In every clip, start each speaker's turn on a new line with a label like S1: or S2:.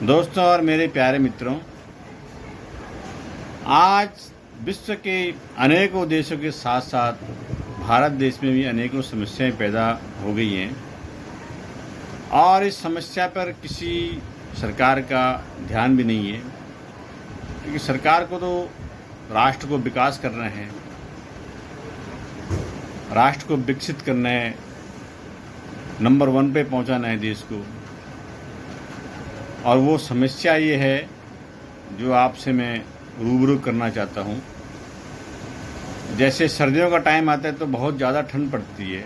S1: दोस्तों और मेरे प्यारे मित्रों, आज विश्व के अनेकों देशों के साथ साथ भारत देश में भी अनेकों समस्याएं पैदा हो गई हैं और इस समस्या पर किसी सरकार का ध्यान भी नहीं है, क्योंकि सरकार को तो राष्ट्र को विकास करना है, राष्ट्र को विकसित करना है, नंबर 1 पे पहुंचाना है देश को। और वो समस्या ये है जो आपसे मैं रूबरू करना चाहता हूँ। जैसे सर्दियों का टाइम आता है तो बहुत ज़्यादा ठंड पड़ती है,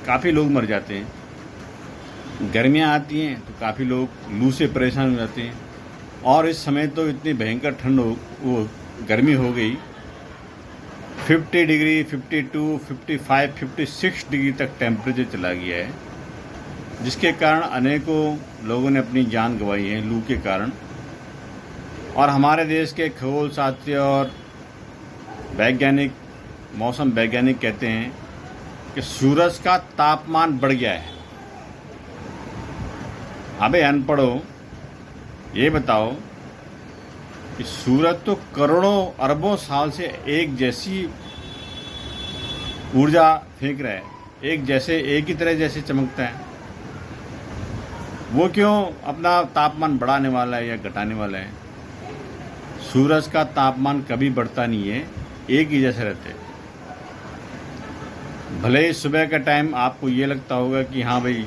S1: काफ़ी लोग मर जाते हैं। गर्मियाँ आती हैं तो काफ़ी लोग लू से परेशान हो जाते हैं। और इस समय तो इतनी भयंकर ठंड वो गर्मी हो गई, 50 डिग्री, 52, 55, 56 डिग्री तक टेम्परेचर चला गया है, जिसके कारण अनेकों लोगों ने अपनी जान गंवाई है लू के कारण। और हमारे देश के खगोल शास्त्री और वैज्ञानिक, मौसम वैज्ञानिक कहते हैं कि सूरज का तापमान बढ़ गया है। अबे अनपढ़ो, ये बताओ कि सूरज तो करोड़ों अरबों साल से एक जैसी ऊर्जा फेंक रहा है, एक ही तरह जैसे चमकता है। वो क्यों अपना तापमान बढ़ाने वाला है या घटाने वाला है? सूरज का तापमान कभी बढ़ता नहीं है, एक ही जैसे रहते हैं। भले ही सुबह का टाइम आपको ये लगता होगा कि हाँ भाई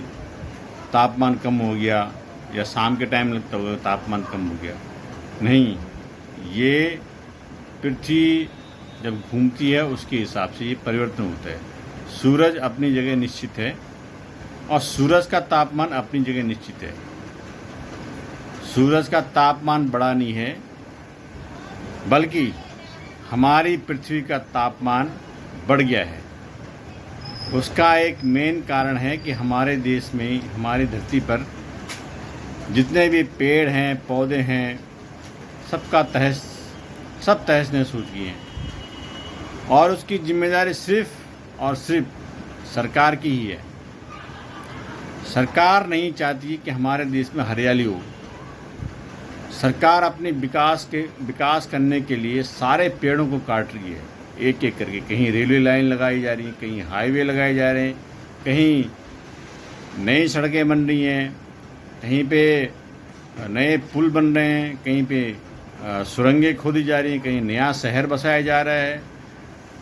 S1: तापमान कम हो गया, या शाम के टाइम लगता होगा तापमान कम हो गया। नहीं, ये पृथ्वी जब घूमती है उसके हिसाब से ये परिवर्तन होता है। सूरज अपनी जगह निश्चित है और सूरज का तापमान अपनी जगह निश्चित है। सूरज का तापमान बढ़ा नहीं है, बल्कि हमारी पृथ्वी का तापमान बढ़ गया है। उसका एक मेन कारण है कि हमारे देश में, हमारी धरती पर जितने भी पेड़ हैं, पौधे हैं, सब तहस नहस हो चुकी हैं। और उसकी जिम्मेदारी सिर्फ और सिर्फ सरकार की ही है। सरकार नहीं चाहती कि हमारे देश में हरियाली हो। सरकार अपने विकास करने के लिए सारे पेड़ों को काट रही है, एक एक करके। कहीं रेलवे लाइन लगाई जा रही है, कहीं हाईवे लगाए जा रहे हैं, कहीं नई सड़कें बन रही हैं, कहीं पे नए पुल बन रहे हैं, कहीं पे सुरंगें खोदी जा रही हैं, कहीं नया शहर बसाया जा रहा है।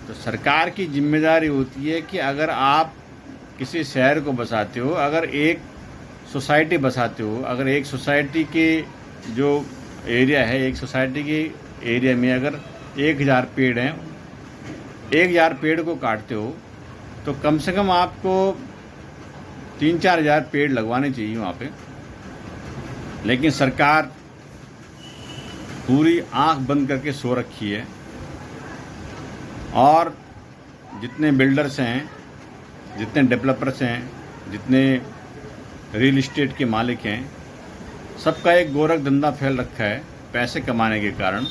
S1: तो सरकार की जिम्मेदारी होती है कि अगर आप किसी शहर को बसाते हो, अगर एक सोसाइटी बसाते हो, अगर एक सोसाइटी के जो एरिया है, एक सोसाइटी के एरिया में अगर 1000 पेड़ हैं, 1000 पेड़ को काटते हो तो कम से कम आपको 3-4 हज़ार पेड़ लगवाने चाहिए वहाँ पे। लेकिन सरकार पूरी आंख बंद करके सो रखी है। और जितने बिल्डर्स हैं, जितने डेवलपर्स हैं, जितने रियल इस्टेट के मालिक हैं, सबका एक गोरख धंधा फैल रखा है। पैसे कमाने के कारण,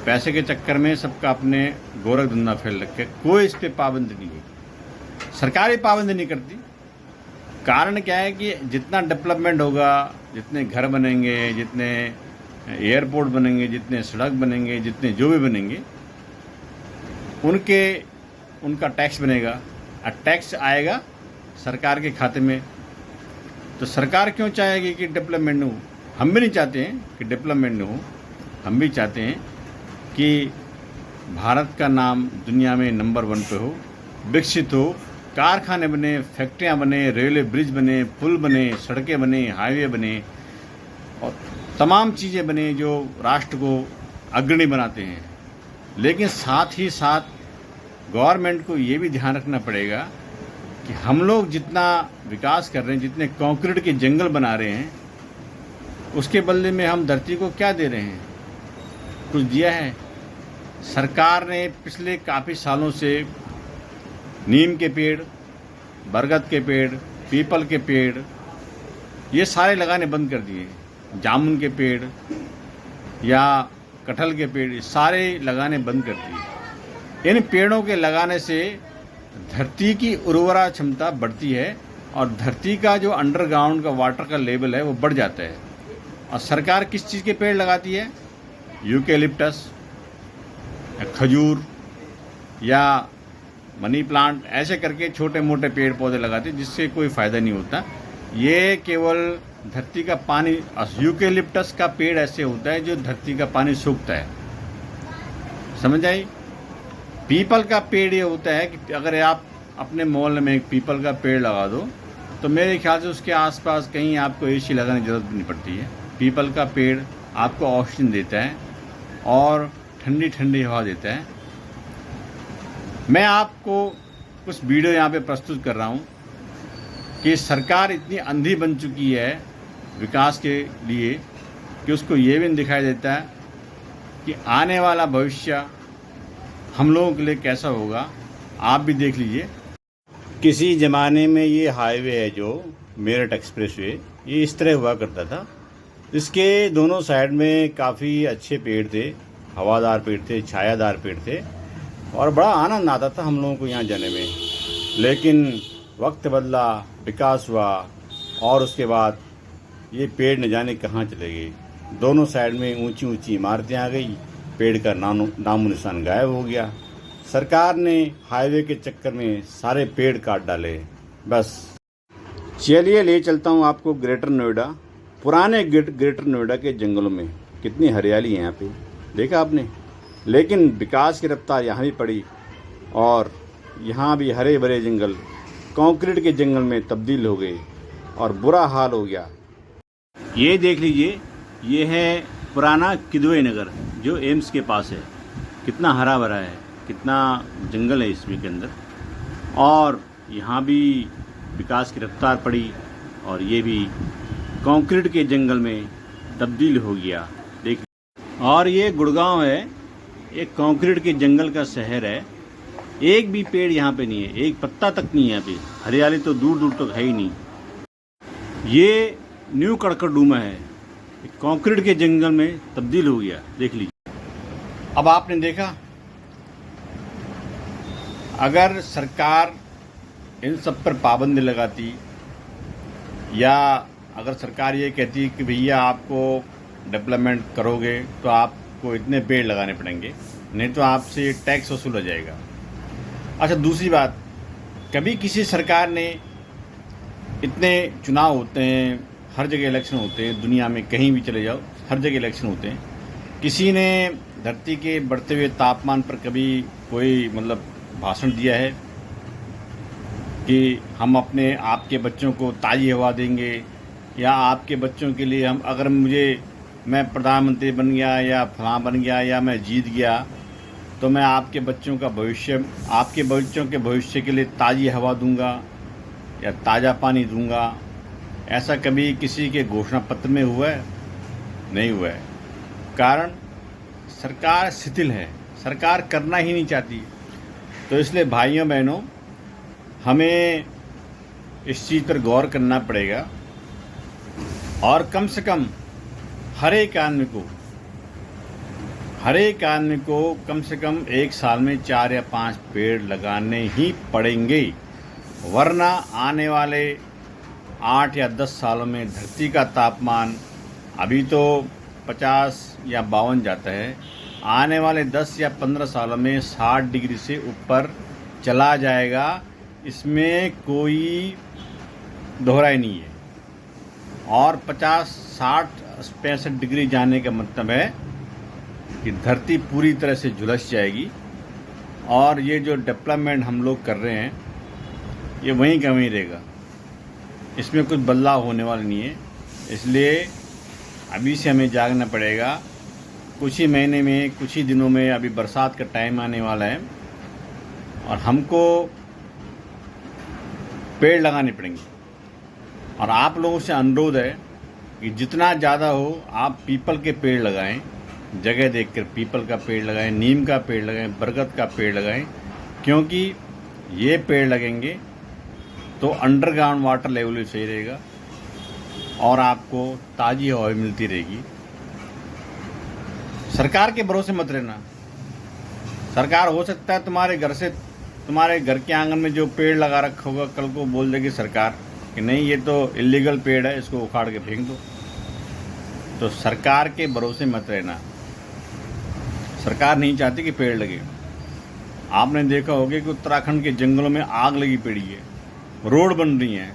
S1: पैसे के चक्कर में सबका अपने गोरख धंधा फैल रखा है। कोई इस पर पाबंदी नहीं है, सरकार ही पाबंदी नहीं करती। कारण क्या है कि जितना डेवलपमेंट होगा, जितने घर बनेंगे, जितने एयरपोर्ट बनेंगे, जितने सड़क बनेंगे, जितने जो भी बनेंगे, उनका टैक्स बनेगा और टैक्स आएगा सरकार के खाते में। तो सरकार क्यों चाहेगी कि डेवलपमेंट हो? हम भी नहीं चाहते हैं कि डेवलपमेंट हो। हम भी चाहते हैं कि भारत का नाम दुनिया में नंबर 1 पे हो, विकसित हो, कारखाने बने, फैक्ट्रियां बने, रेलवे ब्रिज बने, पुल बने, सड़कें बने, हाईवे बने और तमाम चीज़ें बने जो राष्ट्र को अग्रणी बनाते हैं। लेकिन साथ ही साथ गवर्नमेंट को ये भी ध्यान रखना पड़ेगा कि हम लोग जितना विकास कर रहे हैं, जितने कंक्रीट के जंगल बना रहे हैं, उसके बदले में हम धरती को क्या दे रहे हैं? कुछ दिया है? सरकार ने पिछले काफ़ी सालों से नीम के पेड़, बरगद के पेड़, पीपल के पेड़, ये सारे लगाने बंद कर दिए। जामुन के पेड़ या कटहल के पेड़, सारे लगाने बंद कर दिए। इन पेड़ों के लगाने से धरती की उर्वरा क्षमता बढ़ती है और धरती का जो अंडरग्राउंड का वाटर का लेवल है वो बढ़ जाता है। और सरकार किस चीज़ के पेड़ लगाती है? यूकेलिप्टस या खजूर या मनी प्लांट, ऐसे करके छोटे मोटे पेड़ पौधे लगाते हैं जिससे कोई फ़ायदा नहीं होता। ये केवल धरती का पानी, यूकेलिप्टस का पेड़ ऐसे होता है जो धरती का पानी सूखता है, समझ आई? पीपल का पेड़ ये होता है कि अगर आप अपने मोहल्ले में एक पीपल का पेड़ लगा दो तो मेरे ख्याल से उसके आसपास कहीं आपको एसी लगाने की ज़रूरत भी नहीं पड़ती है। पीपल का पेड़ आपको ऑक्सीजन देता है और ठंडी ठंडी हवा देता है। मैं आपको कुछ वीडियो यहाँ पे प्रस्तुत कर रहा हूँ कि सरकार इतनी अंधी बन चुकी है विकास के लिए कि उसको ये भी नहीं दिखाई देता है कि आने वाला भविष्य हम लोगों के लिए कैसा होगा। आप भी देख लीजिए। किसी ज़माने में ये हाईवे है जो मेरठ एक्सप्रेसवे, ये इस तरह हुआ करता था। इसके दोनों साइड में काफ़ी अच्छे पेड़ थे, हवादार पेड़ थे, छायादार पेड़ थे और बड़ा आनंद आता था हम लोगों को यहाँ जाने में। लेकिन वक्त बदला, विकास हुआ और उसके बाद ये पेड़ न जाने कहाँ चले गए। दोनों साइड में ऊंची ऊंची इमारतें आ गई, पेड़ का नामो निशान गायब हो गया। सरकार ने हाईवे के चक्कर में सारे पेड़ काट डाले बस। चलिए ले चलता हूँ आपको ग्रेटर नोएडा, पुराने ग्रेटर नोएडा के जंगलों में। कितनी हरियाली है यहाँ पे, देखा आपने? लेकिन विकास की रफ्तार यहाँ भी पड़ी और यहाँ भी हरे भरे जंगल कंक्रीट के जंगल में तब्दील हो गए और बुरा हाल हो गया। ये देख लीजिए, ये है पुराना किदवई नगर जो एम्स के पास है। कितना हरा भरा है, कितना जंगल है इसमें के अंदर, और यहाँ भी विकास की रफ्तार पड़ी और ये भी कंक्रीट के जंगल में तब्दील हो गया। देख, और ये गुड़गांव है, एक कंक्रीट के जंगल का शहर है। एक भी पेड़ यहाँ पे नहीं है, एक पत्ता तक नहीं है यहाँ पे। हरियाली तो दूर दूर तक है ही नहीं। ये न्यू कड़कड़डूमा है, कंक्रीट के जंगल में तब्दील हो गया, देख लीजिए। अब आपने देखा, अगर सरकार इन सब पर पाबंदी लगाती या अगर सरकार ये कहती कि भैया आपको डेवलपमेंट करोगे तो आपको इतने पेड़ लगाने पड़ेंगे, नहीं तो आपसे टैक्स वसूल हो जाएगा। अच्छा, दूसरी बात, कभी किसी सरकार ने, इतने चुनाव होते हैं, हर जगह इलेक्शन होते हैं, दुनिया में कहीं भी चले जाओ हर जगह इलेक्शन होते हैं, किसी ने धरती के बढ़ते हुए तापमान पर कभी कोई मतलब भाषण दिया है कि हम अपने आपके बच्चों को ताज़ी हवा देंगे या आपके बच्चों के लिए हम, अगर मैं प्रधानमंत्री बन गया या फलां बन गया या मैं जीत गया तो मैं आपके बच्चों का भविष्य, आपके बच्चों के भविष्य के लिए ताज़ी हवा दूंगा या ताज़ा पानी दूंगा? ऐसा कभी किसी के घोषणा पत्र में हुआ है? नहीं हुआ है। कारण सरकार शिथिल है, सरकार करना ही नहीं चाहती। तो इसलिए भाइयों बहनों, हमें इस चीज़ पर गौर करना पड़ेगा और कम से कम हर एक आदमी को कम से कम एक साल में 4 या 5 पेड़ लगाने ही पड़ेंगे, वरना आने वाले 8 या 10 सालों में धरती का तापमान अभी तो 50 या 52 जाता है, आने वाले 10 या 15 सालों में 60 डिग्री से ऊपर चला जाएगा। इसमें कोई दोहराई नहीं है। और 50, 60, 65 डिग्री जाने का मतलब है कि धरती पूरी तरह से झुलस जाएगी और ये जो डेवलपमेंट हम लोग कर रहे हैं ये वहीं का वहीं रहेगा, इसमें कुछ बदलाव होने वाला नहीं है। इसलिए अभी से हमें जागना पड़ेगा। कुछ ही महीने में, कुछ ही दिनों में अभी बरसात का टाइम आने वाला है और हमको पेड़ लगाने पड़ेंगे। और आप लोगों से अनुरोध है कि जितना ज़्यादा हो आप पीपल के पेड़ लगाएं, जगह देखकर पीपल का पेड़ लगाएं, नीम का पेड़ लगाएं, बरगद का पेड़ लगाएं, क्योंकि ये पेड़ लगेंगे तो अंडरग्राउंड वाटर लेवल भी सही रहेगा और आपको ताज़ी हवा मिलती रहेगी। सरकार के भरोसे मत रहना। सरकार हो सकता है तुम्हारे घर के आंगन में जो पेड़ लगा रखा होगा कल को बोल देगी सरकार कि नहीं, ये तो इलीगल पेड़ है, इसको उखाड़ के फेंक दो। तो सरकार के भरोसे मत रहना। सरकार नहीं चाहती कि पेड़ लगे। आपने देखा होगा कि उत्तराखंड के जंगलों में आग लगी पड़ी है, रोड बन रही हैं,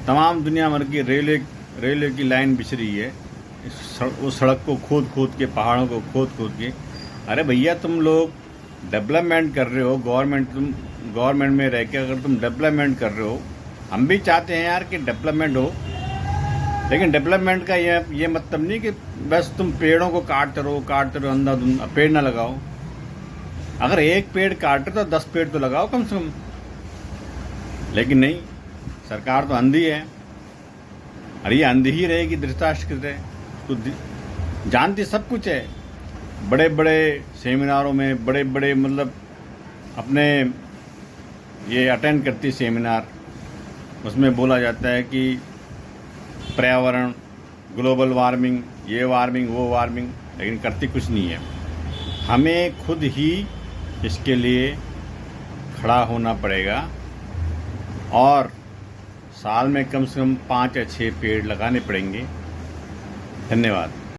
S1: तमाम दुनिया भर की रेलवे की लाइन बिछ रही है, उस सड़क को खोद खोद के, पहाड़ों को खोद खोद के। अरे भैया, तुम लोग डेवलपमेंट कर रहे हो, गवर्नमेंट में रह के अगर तुम डेवलपमेंट कर रहे हो, हम भी चाहते हैं यार कि डेवलपमेंट हो, लेकिन डेवलपमेंट का ये मतलब नहीं कि बस तुम पेड़ों को काटते रहो अंधाधुंध, पेड़ ना लगाओ। अगर एक पेड़ काटे तो 10 पेड़ तो लगाओ कम से कम। लेकिन नहीं, सरकार तो अंधी है, और ये अंधी ही रहेगी, धृतराष्ट्र है, तो जानती सब कुछ है। बड़े बड़े सेमिनारों में बड़े मतलब अपने ये अटेंड करती सेमिनार, उसमें बोला जाता है कि पर्यावरण, ग्लोबल वार्मिंग, ये वार्मिंग वो वार्मिंग, लेकिन करती कुछ नहीं है। हमें खुद ही इसके लिए खड़ा होना पड़ेगा और साल में कम से कम 5 या 6 पेड़ लगाने पड़ेंगे। धन्यवाद।